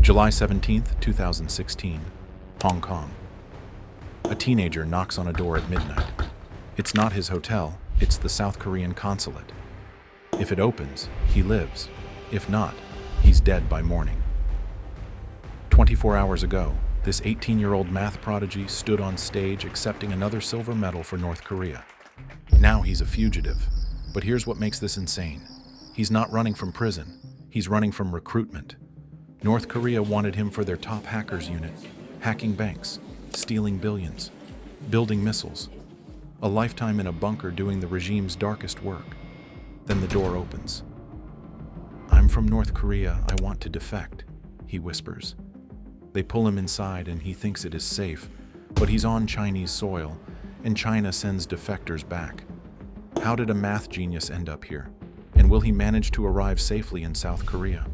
July 17th, 2016, Hong Kong. A teenager knocks on a door at midnight. It's not his hotel, it's the South Korean consulate. If it opens, he lives. If not, he's dead by morning. 24 hours ago, this 18-year-old math prodigy stood on stage accepting another silver medal for North Korea. Now he's a fugitive. But here's what makes this insane. He's not running from prison. He's running from recruitment. North Korea wanted him for their top hackers unit, hacking banks, stealing billions, building missiles. A lifetime in a bunker doing the regime's darkest work. Then the door opens. "I'm from North Korea, I want to defect," he whispers. They pull him inside and he thinks it is safe, but he's on Chinese soil, and China sends defectors back. How did a math genius end up here? And will he manage to arrive safely in South Korea?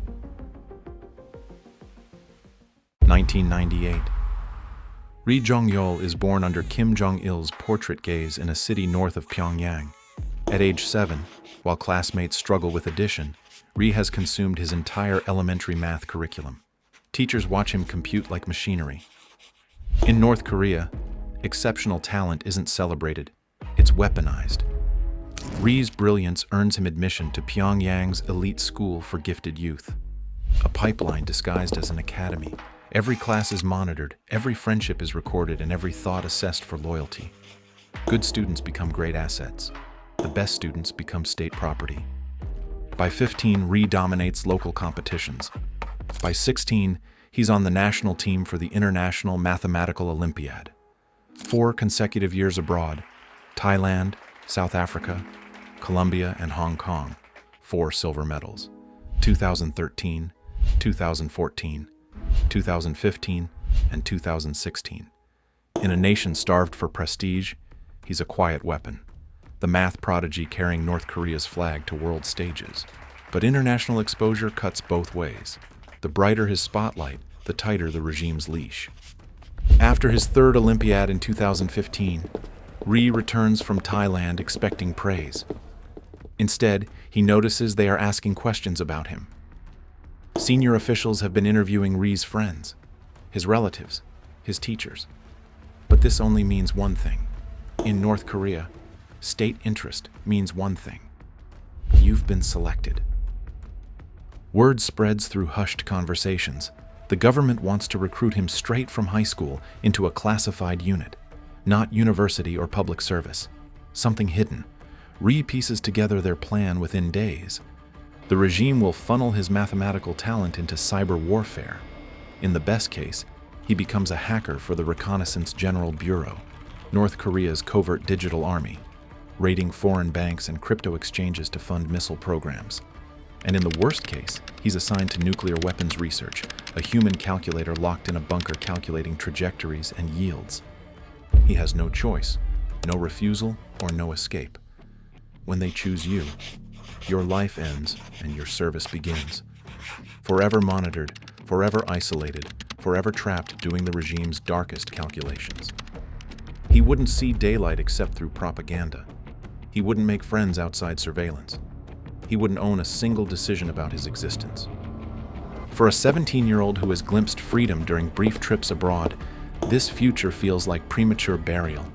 1998. Ri Jong-yeol is born under Kim Jong-il's portrait gaze in a city north of Pyongyang. At age 7, while classmates struggle with addition, Ri has consumed his entire elementary math curriculum. Teachers watch him compute like machinery. In North Korea, exceptional talent isn't celebrated, it's weaponized. Ri's brilliance earns him admission to Pyongyang's elite school for gifted youth. A pipeline disguised as an academy. Every class is monitored, every friendship is recorded, and every thought assessed for loyalty. Good students become great assets. The best students become state property. By 15, Ri dominates local competitions. By 16, he's on the national team for the International Mathematical Olympiad. 4 consecutive years abroad: Thailand, South Africa, Colombia, and Hong Kong. 4 silver medals: 2013, 2014, 2015, and 2016. In a nation starved for prestige, he's a quiet weapon. The math prodigy carrying North Korea's flag to world stages. But international exposure cuts both ways. The brighter his spotlight, the tighter the regime's leash. After his 3rd Olympiad in 2015, Ri returns from Thailand expecting praise. Instead, he notices they are asking questions about him. Senior officials have been interviewing Ri's friends, his relatives, his teachers. But this only means one thing. In North Korea, state interest means one thing. You've been selected. Word spreads through hushed conversations. The government wants to recruit him straight from high school into a classified unit, not university or public service. Something hidden. Ri pieces together their plan within days. The regime will funnel his mathematical talent into cyber warfare. In the best case, he becomes a hacker for the Reconnaissance General Bureau, North Korea's covert digital army, raiding foreign banks and crypto exchanges to fund missile programs. And in the worst case, he's assigned to nuclear weapons research, a human calculator locked in a bunker calculating trajectories and yields. He has no choice, no refusal, or no escape. When they choose you, your life ends and your service begins. Forever monitored, forever isolated, forever trapped doing the regime's darkest calculations. He wouldn't see daylight except through propaganda. He wouldn't make friends outside surveillance. He wouldn't own a single decision about his existence. For a 17-year-old who has glimpsed freedom during brief trips abroad, this future feels like premature burial.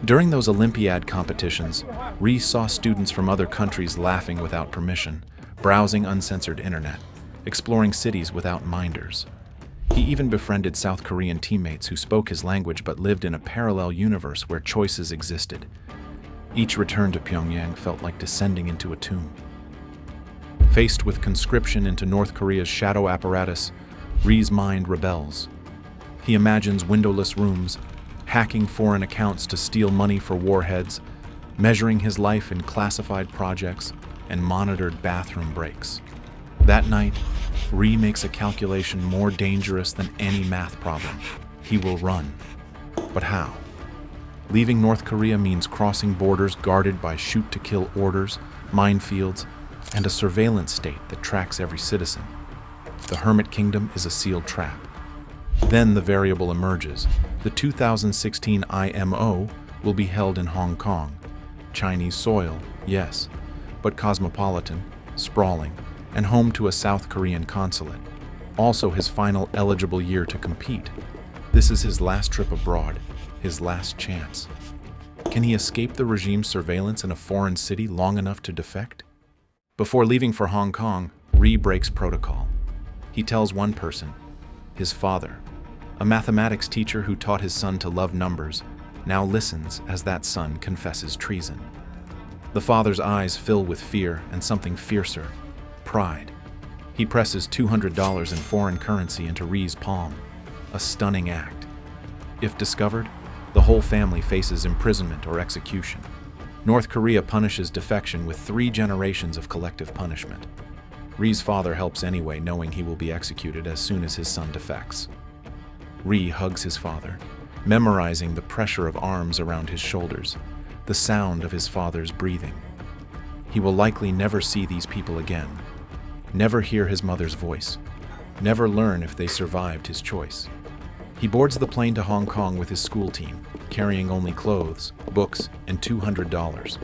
During those Olympiad competitions, Ri saw students from other countries laughing without permission, browsing uncensored internet, exploring cities without minders. He even befriended South Korean teammates who spoke his language but lived in a parallel universe where choices existed. Each return to Pyongyang felt like descending into a tomb. Faced with conscription into North Korea's shadow apparatus, Ri's mind rebels. He imagines windowless rooms, hacking foreign accounts to steal money for warheads, measuring his life in classified projects, and monitored bathroom breaks. That night, Ri makes a calculation more dangerous than any math problem. He will run. But how? Leaving North Korea means crossing borders guarded by shoot-to-kill orders, minefields, and a surveillance state that tracks every citizen. The Hermit Kingdom is a sealed trap. Then the variable emerges. The 2016 IMO will be held in Hong Kong. Chinese soil, yes, but cosmopolitan, sprawling, and home to a South Korean consulate. also his final eligible year to compete. This is his last trip abroad, his last chance. Can he escape the regime's surveillance in a foreign city long enough to defect? Before leaving for Hong Kong, Ri breaks protocol. He tells one person, his father, a mathematics teacher who taught his son to love numbers, now listens as that son confesses treason. The father's eyes fill with fear and something fiercer, pride. He presses $200 in foreign currency into Ri's palm, a stunning act. If discovered, the whole family faces imprisonment or execution. North Korea punishes defection with 3 generations of collective punishment. Ri's father helps anyway, knowing he will be executed as soon as his son defects. Ri hugs his father, memorizing the pressure of arms around his shoulders, the sound of his father's breathing. He will likely never see these people again, never hear his mother's voice, never learn if they survived his choice. He boards the plane to Hong Kong with his school team, carrying only clothes, books, and $200.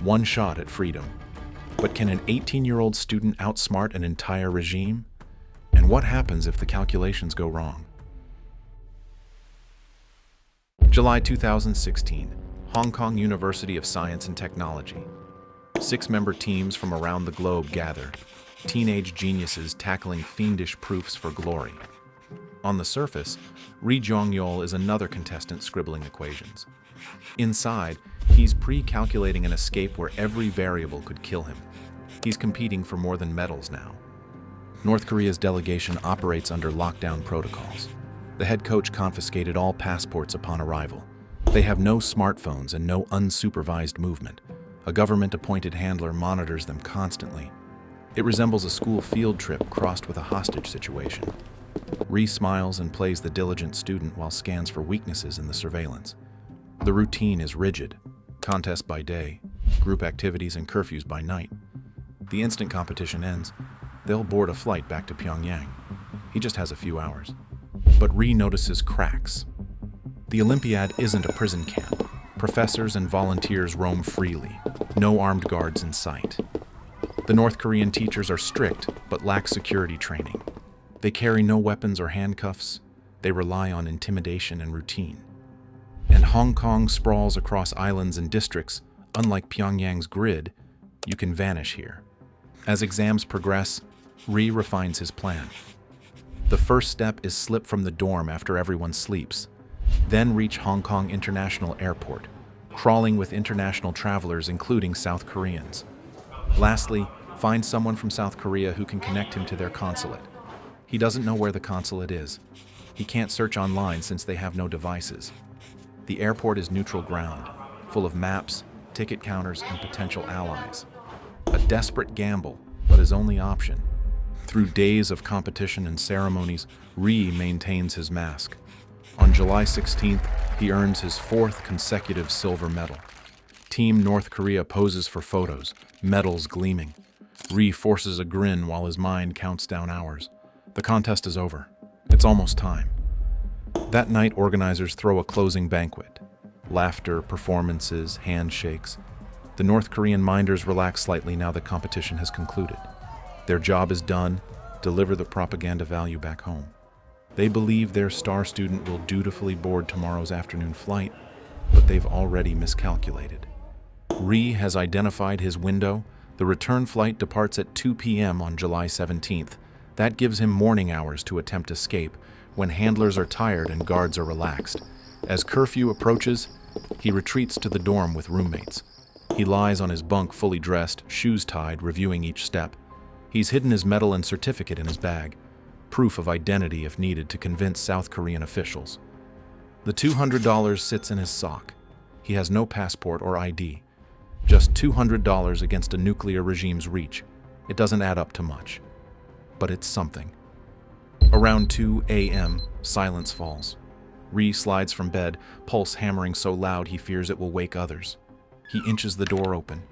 One shot at freedom. But can an 18-year-old student outsmart an entire regime? And what happens if the calculations go wrong? July 2016, Hong Kong University of Science and Technology. 6-member teams from around the globe gather, teenage geniuses tackling fiendish proofs for glory. On the surface, Ri Zhongyol is another contestant scribbling equations. Inside, he's pre-calculating an escape where every variable could kill him. He's competing for more than medals now. North Korea's delegation operates under lockdown protocols. The head coach confiscated all passports upon arrival. They have no smartphones and no unsupervised movement. A government-appointed handler monitors them constantly. It resembles a school field trip crossed with a hostage situation. Ri smiles and plays the diligent student while scans for weaknesses in the surveillance. The routine is rigid. Contests by day, group activities and curfews by night. The instant competition ends, they'll board a flight back to Pyongyang. He just has a few hours. But Ri notices cracks. The Olympiad isn't a prison camp. Professors and volunteers roam freely. No armed guards in sight. The North Korean teachers are strict but lack security training. They carry no weapons or handcuffs. They rely on intimidation and routine. And Hong Kong sprawls across islands and districts. Unlike Pyongyang's grid, you can vanish here. As exams progress, Ri refines his plan. The first step is slip from the dorm after everyone sleeps, then reach Hong Kong International Airport, crawling with international travelers including South Koreans. Lastly, find someone from South Korea who can connect him to their consulate. He doesn't know where the consulate is. He can't search online since they have no devices. The airport is neutral ground, full of maps, ticket counters, and potential allies. A desperate gamble, but his only option. Through days of competition and ceremonies, Ri maintains his mask. On July 16th, he earns his 4th consecutive silver medal. Team North Korea poses for photos, medals gleaming. Ri forces a grin while his mind counts down hours. The contest is over. It's almost time. That night, organizers throw a closing banquet. Laughter, performances, handshakes. The North Korean minders relax slightly now the competition has concluded. Their job is done, deliver the propaganda value back home. They believe their star student will dutifully board tomorrow's afternoon flight, but they've already miscalculated. Ri has identified his window. The return flight departs at 2 p.m. on July 17th. That gives him morning hours to attempt escape, when handlers are tired and guards are relaxed. As curfew approaches, he retreats to the dorm with roommates. He lies on his bunk fully dressed, shoes tied, reviewing each step. He's hidden his medal and certificate in his bag, proof of identity if needed to convince South Korean officials. The $200 sits in his sock. He has no passport or ID. Just $200 against a nuclear regime's reach. It doesn't add up to much. But it's something. Around 2 a.m., silence falls. Ri slides from bed, pulse hammering so loud he fears it will wake others. He inches the door open.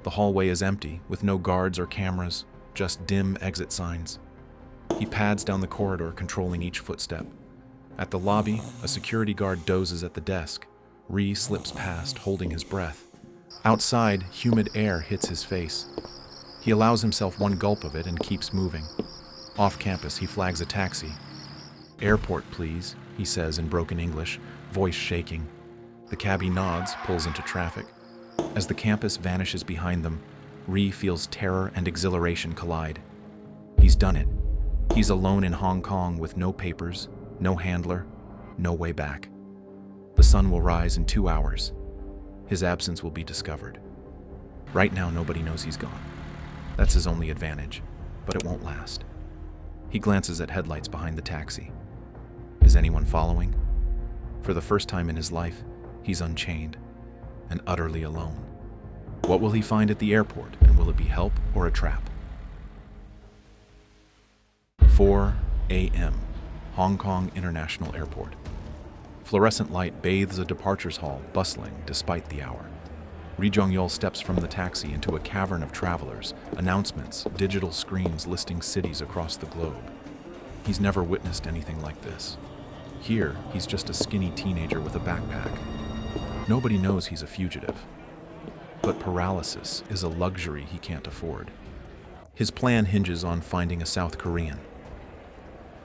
The hallway is empty, with no guards or cameras, just dim exit signs. He pads down the corridor, controlling each footstep. At the lobby, a security guard dozes at the desk. Ri slips past, holding his breath. Outside, humid air hits his face. He allows himself one gulp of it and keeps moving. Off campus, he flags a taxi. "Airport, please," he says in broken English, voice shaking. The cabbie nods, pulls into traffic. As the campus vanishes behind them, Ri feels terror and exhilaration collide. He's done it. He's alone in Hong Kong with no papers, no handler, no way back. The sun will rise in 2 hours. His absence will be discovered. Right now, nobody knows he's gone. That's his only advantage, but it won't last. He glances at headlights behind the taxi. Is anyone following? For the first time in his life, he's unchained and utterly alone. What will he find at the airport, and will it be help or a trap? 4 a.m., Hong Kong International Airport. Fluorescent light bathes a departures hall, bustling despite the hour. Ri Zhongyol steps from the taxi into a cavern of travelers, announcements, digital screens listing cities across the globe. He's never witnessed anything like this. Here, he's just a skinny teenager with a backpack. Nobody knows he's a fugitive. But paralysis is a luxury he can't afford. His plan hinges on finding a South Korean.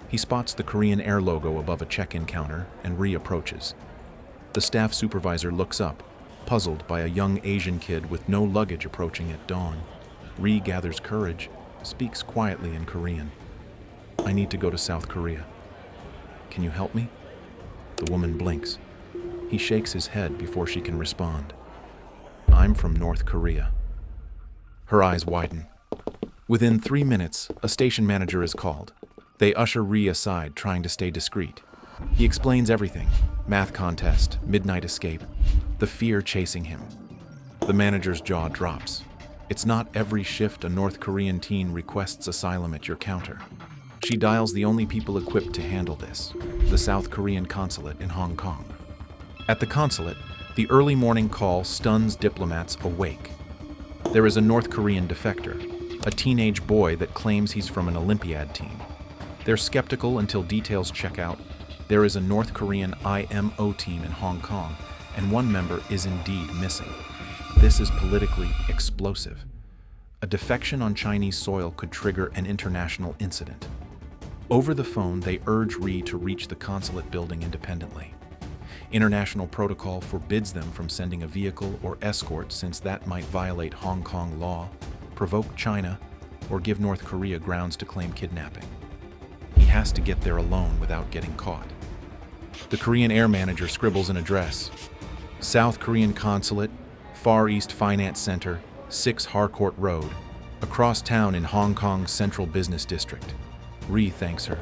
He spots the Korean Air logo above a check-in counter and reapproaches. The staff supervisor looks up, puzzled by a young Asian kid with no luggage approaching at dawn. Ri gathers courage, speaks quietly in Korean. "I need to go to South Korea. Can you help me?" The woman blinks. He shakes his head before she can respond. "I'm from North Korea." Her eyes widen. Within 3 minutes, a station manager is called. They usher Ri aside, trying to stay discreet. He explains everything: math contest, midnight escape, the fear chasing him. The manager's jaw drops. It's not every shift a North Korean teen requests asylum at your counter. She dials the only people equipped to handle this, the South Korean consulate in Hong Kong. At the consulate, the early morning call stuns diplomats awake. There is a North Korean defector, a teenage boy that claims he's from an Olympiad team. They're skeptical until details check out. There is a North Korean IMO team in Hong Kong, and one member is indeed missing. This is politically explosive. A defection on Chinese soil could trigger an international incident. Over the phone, they urge Ri to reach the consulate building independently. International protocol forbids them from sending a vehicle or escort, since that might violate Hong Kong law, provoke China, or give North Korea grounds to claim kidnapping. He has to get there alone without getting caught. The Korean air manager scribbles an address: South Korean Consulate, Far East Finance Center, 6 Harcourt Road, across town in Hong Kong's Central Business District. Ri thanks her.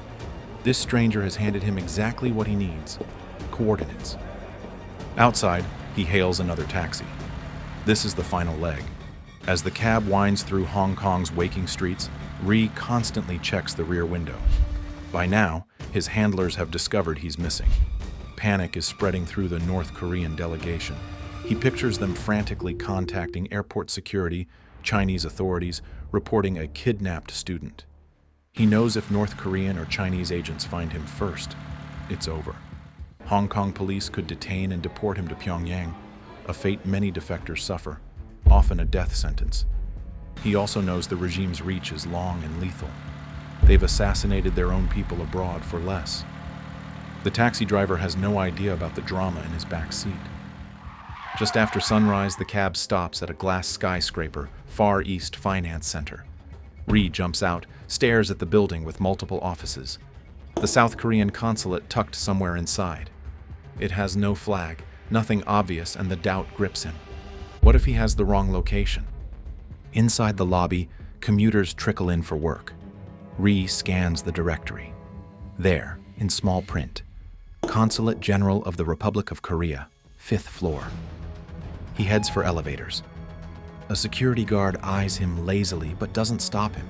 This stranger has handed him exactly what he needs: coordinates. Outside, he hails another taxi. This is the final leg. As the cab winds through Hong Kong's waking streets, Ri constantly checks the rear window. By now, his handlers have discovered he's missing. Panic is spreading through the North Korean delegation. He pictures them frantically contacting airport security, Chinese authorities, reporting a kidnapped student. He knows if North Korean or Chinese agents find him first, it's over. Hong Kong police could detain and deport him to Pyongyang, a fate many defectors suffer, often a death sentence. He also knows the regime's reach is long and lethal. They've assassinated their own people abroad for less. The taxi driver has no idea about the drama in his back seat. Just after sunrise, the cab stops at a glass skyscraper, Far East Finance Center. Ri jumps out, stares at the building with multiple offices. The South Korean consulate tucked somewhere inside. It has no flag, nothing obvious, and the doubt grips him. What if he has the wrong location? Inside the lobby, commuters trickle in for work. Ri scans the directory. There, in small print, Consulate General of the Republic of Korea, 5th floor. He heads for elevators. A security guard eyes him lazily but doesn't stop him.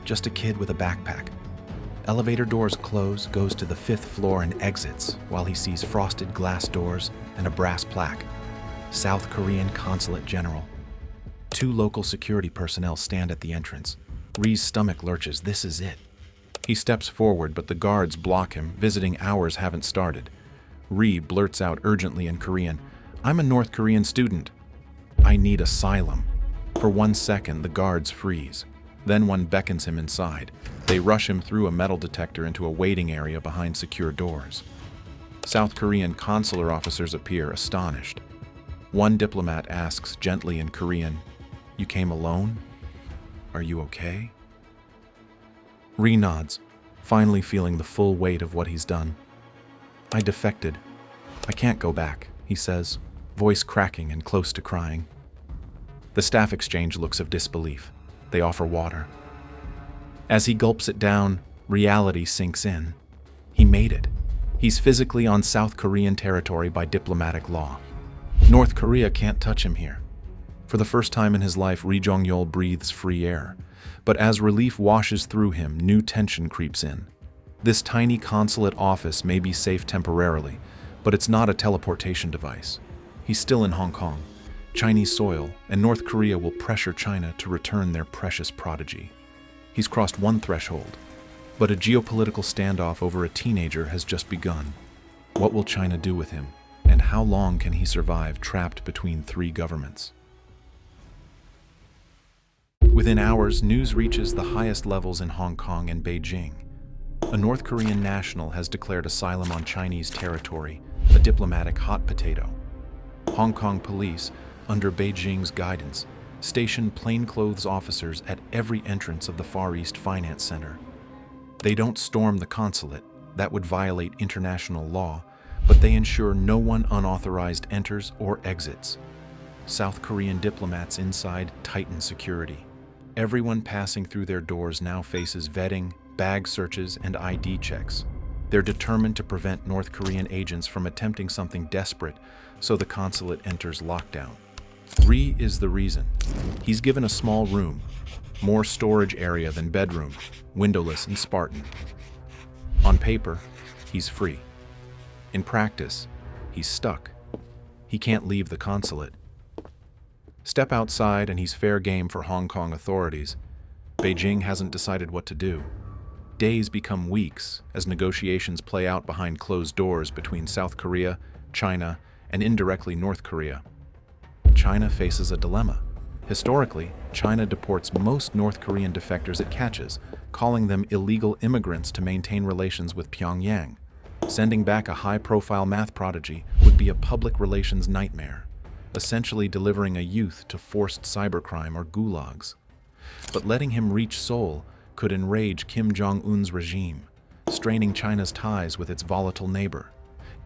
Just a kid with a backpack. Elevator doors close, goes to the 5th floor and exits while he sees frosted glass doors and a brass plaque. South Korean Consulate General. 2 local security personnel stand at the entrance. Ri's stomach lurches. This is it. He steps forward, but the guards block him. Visiting hours haven't started. Ri blurts out urgently in Korean, "I'm a North Korean student. I need asylum." For 1 second, the guards freeze. Then one beckons him inside. They rush him through a metal detector into a waiting area behind secure doors. South Korean consular officers appear, astonished. One diplomat asks gently in Korean, "You came alone? Are you okay?" Ri nods, finally feeling the full weight of what he's done. "I defected. I can't go back," he says, voice cracking and close to crying. The staff exchange looks of disbelief. They offer water. As he gulps it down, reality sinks in. He made it. He's physically on South Korean territory by diplomatic law. North Korea can't touch him here. For the first time in his life, Ri Jong-yeol breathes free air. But as relief washes through him, new tension creeps in. This tiny consulate office may be safe temporarily, but it's not a teleportation device. He's still in Hong Kong, Chinese soil, and North Korea will pressure China to return their precious Prodigy. He's crossed one threshold, but a geopolitical standoff over a teenager has just begun. What will China do with him, and how long can he survive trapped between three governments? Within hours, news reaches the highest levels in Hong Kong and Beijing. A North Korean national has declared asylum on Chinese territory, a diplomatic hot potato. Hong Kong police, under Beijing's guidance, station plainclothes officers at every entrance of the Far East Finance Center. They don't storm the consulate, that would violate international law, but they ensure no one unauthorized enters or exits. South Korean diplomats inside tighten security. Everyone passing through their doors now faces vetting, bag searches, and ID checks. They're determined to prevent North Korean agents from attempting something desperate, so the consulate enters lockdown. Ri is the reason. He's given a small room, more storage area than bedroom, windowless and Spartan. On paper, he's free. In practice, he's stuck. He can't leave the consulate. Step outside and he's fair game for Hong Kong authorities. Beijing hasn't decided what to do. Days become weeks as negotiations play out behind closed doors between South Korea, China, and indirectly North Korea. China faces a dilemma. Historically, China deports most North Korean defectors it catches, calling them illegal immigrants to maintain relations with Pyongyang. Sending back a high-profile math prodigy would be a public relations nightmare, essentially delivering a youth to forced cybercrime or gulags. But letting him reach Seoul could enrage Kim Jong-un's regime, straining China's ties with its volatile neighbor.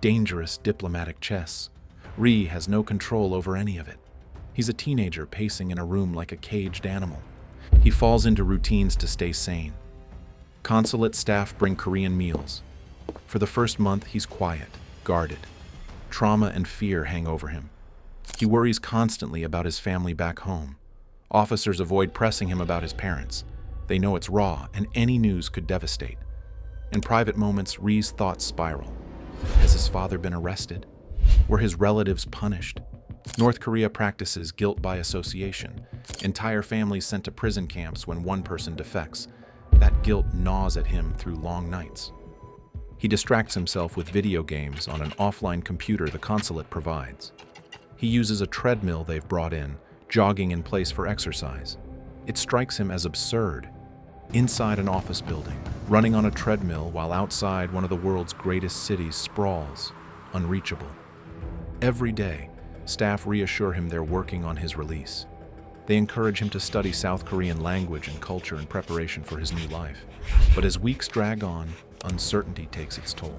Dangerous diplomatic chess. Ri has no control over any of it. He's a teenager pacing in a room like a caged animal. He falls into routines to stay sane. Consulate staff bring Korean meals. For the first month, he's quiet, guarded. Trauma and fear hang over him. He worries constantly about his family back home. Officers avoid pressing him about his parents. They know it's raw, and any news could devastate. In private moments, Ri's thoughts spiral. Has his father been arrested? Were his relatives punished? North Korea practices guilt by association. Entire families sent to prison camps when one person defects. That guilt gnaws at him through long nights. He distracts himself with video games on an offline computer the consulate provides. He uses a treadmill they've brought in, jogging in place for exercise. It strikes him as absurd. Inside an office building, running on a treadmill while outside one of the world's greatest cities sprawls, unreachable. Every day, staff reassure him they're working on his release. They encourage him to study South Korean language and culture in preparation for his new life. But as weeks drag on, uncertainty takes its toll.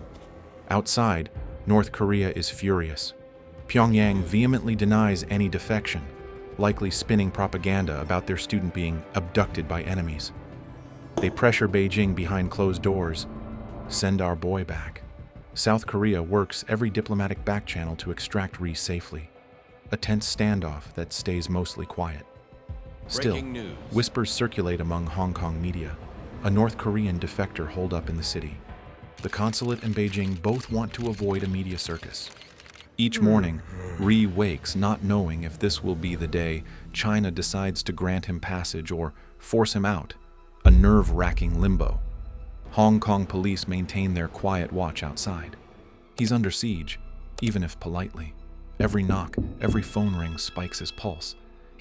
Outside, North Korea is furious. Pyongyang vehemently denies any defection, likely spinning propaganda about their student being abducted by enemies. They pressure Beijing behind closed doors. Send our boy back. South Korea works every diplomatic backchannel to extract Ri safely. A tense standoff that stays mostly quiet. Still, whispers circulate among Hong Kong media. A North Korean defector holed up in the city. The consulate and Beijing both want to avoid a media circus. Each morning, Ri wakes not knowing if this will be the day China decides to grant him passage or force him out, a nerve-wracking limbo. Hong Kong police maintain their quiet watch outside. He's under siege, even if politely. Every knock, every phone ring spikes his pulse.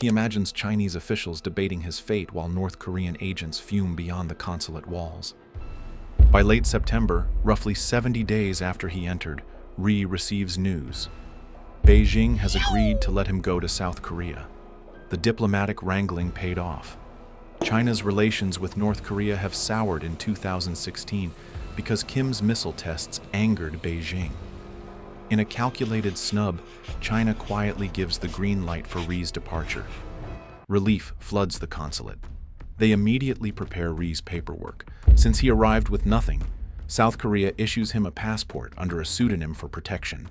He imagines Chinese officials debating his fate while North Korean agents fume beyond the consulate walls. By late September, roughly 70 days after he entered, Ri receives news. Beijing has agreed to let him go to South Korea. The diplomatic wrangling paid off. China's relations with North Korea have soured in 2016 because Kim's missile tests angered Beijing. In a calculated snub, China quietly gives the green light for Ri's departure. Relief floods the consulate. They immediately prepare Ri's paperwork. Since he arrived with nothing, South Korea issues him a passport under a pseudonym for protection.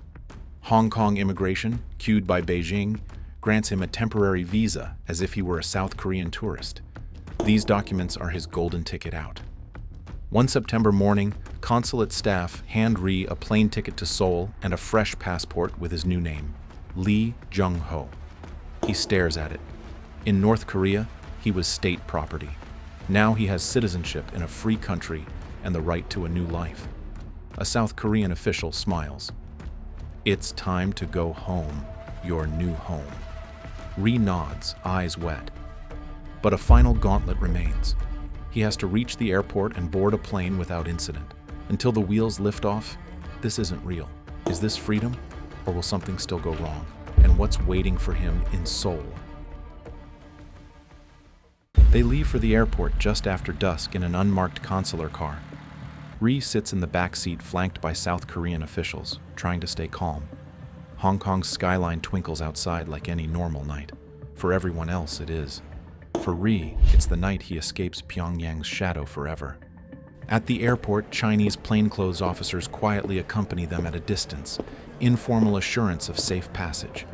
Hong Kong immigration, cued by Beijing, grants him a temporary visa as if he were a South Korean tourist. These documents are his golden ticket out. One September morning, consulate staff hand Ri a plane ticket to Seoul and a fresh passport with his new name, Lee Jung-ho. He stares at it. In North Korea, he was state property. Now he has citizenship in a free country and the right to a new life. A South Korean official smiles. It's time to go home, your new home. Ri nods, eyes wet. But a final gauntlet remains. He has to reach the airport and board a plane without incident. Until the wheels lift off, this isn't real. Is this freedom, or will something still go wrong? And what's waiting for him in Seoul? They leave for the airport just after dusk in an unmarked consular car. Ri sits in the back seat flanked by South Korean officials, trying to stay calm. Hong Kong's skyline twinkles outside like any normal night. For everyone else, it is. For Ri, it's the night he escapes Pyongyang's shadow forever. At the airport, Chinese plainclothes officers quietly accompany them at a distance, informal assurance of safe passage.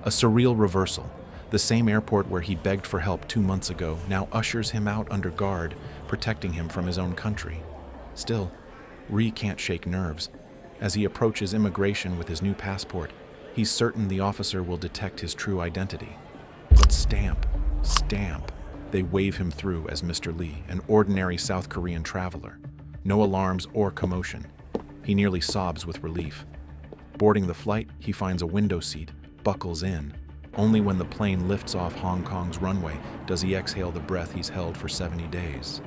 A surreal reversal. The same airport where he begged for help 2 months ago now ushers him out under guard, protecting him from his own country. Still, Ri can't shake nerves. As he approaches immigration with his new passport, he's certain the officer will detect his true identity. But stamp. They wave him through as Mr. Lee, an ordinary South Korean traveler. No alarms or commotion. He nearly sobs with relief. Boarding the flight, he finds a window seat, buckles in. Only when the plane lifts off Hong Kong's runway does he exhale the breath he's held for 70 days.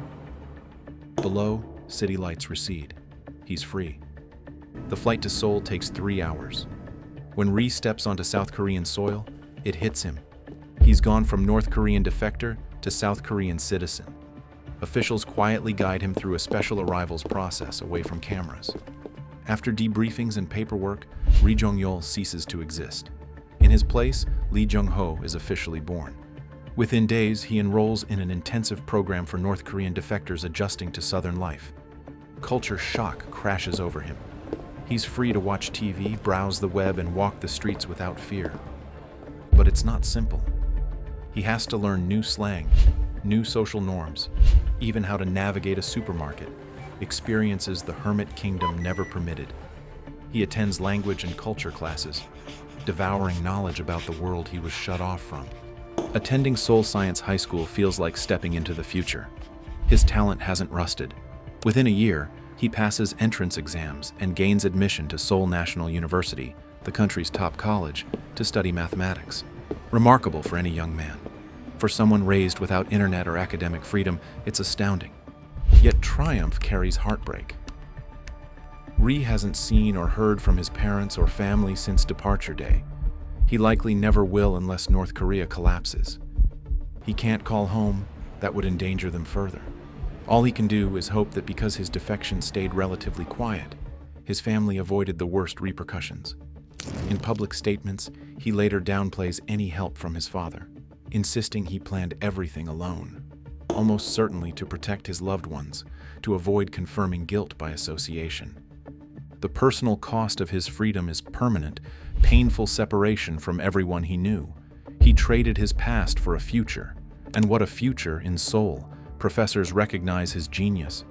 Below, city lights recede. He's free. The flight to Seoul takes 3 hours. When Ri steps onto South Korean soil, it hits him. He's gone from North Korean defector to South Korean citizen. Officials quietly guide him through a special arrivals process away from cameras. After debriefings and paperwork, Ri Jong-yeol ceases to exist. In his place, Lee Jung-ho is officially born. Within days, he enrolls in an intensive program for North Korean defectors adjusting to Southern life. Culture shock crashes over him. He's free to watch TV, browse the web, and walk the streets without fear. But it's not simple. He has to learn new slang, new social norms, even how to navigate a supermarket, experiences the hermit kingdom never permitted. He attends language and culture classes, devouring knowledge about the world he was shut off from. Attending Seoul Science High School feels like stepping into the future. His talent hasn't rusted. Within a year, he passes entrance exams and gains admission to Seoul National University, the country's top college, to study mathematics. Remarkable for any young man. For someone raised without internet or academic freedom, it's astounding. Yet triumph carries heartbreak. Ri hasn't seen or heard from his parents or family since departure day. He likely never will unless North Korea collapses. He can't call home, that would endanger them further. All he can do is hope that because his defection stayed relatively quiet, his family avoided the worst repercussions. In public statements, he later downplays any help from his father, insisting he planned everything alone, almost certainly to protect his loved ones, to avoid confirming guilt by association. The personal cost of his freedom is permanent, painful separation from everyone he knew. He traded his past for a future. And what a future in Seoul. Professors recognize his genius.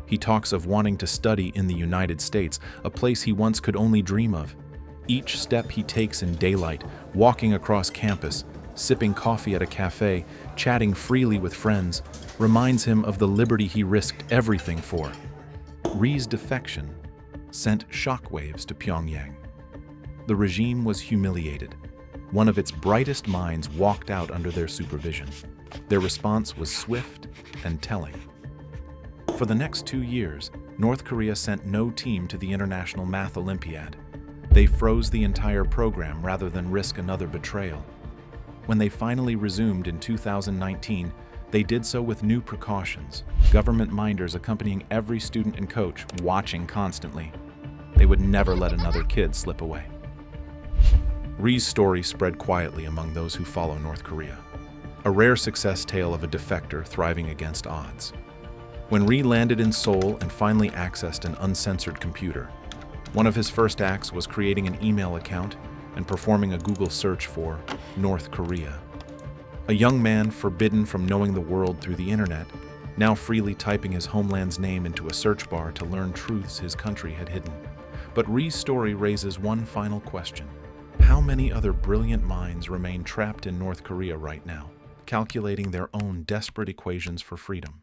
He talks of wanting to study in the United States, a place he once could only dream of. Each step he takes in daylight, walking across campus, sipping coffee at a cafe, chatting freely with friends, reminds him of the liberty he risked everything for. Ri's defection sent shockwaves to Pyongyang. The regime was humiliated. one of its brightest minds walked out under their supervision. Their response was swift and telling. For the next 2 years, North Korea sent no team to the International Math Olympiad. They froze the entire program rather than risk another betrayal. When they finally resumed in 2019, they did so with new precautions, government minders accompanying every student and coach, watching constantly. They would never let another kid slip away. Ri's story spread quietly among those who follow North Korea, a rare success tale of a defector thriving against odds. When Ri landed in Seoul and finally accessed an uncensored computer, one of his first acts was creating an email account and performing a Google search for North Korea. A young man forbidden from knowing the world through the internet, now freely typing his homeland's name into a search bar to learn truths his country had hidden. But Ri's story raises one final question. How many other brilliant minds remain trapped in North Korea right now, calculating their own desperate equations for freedom?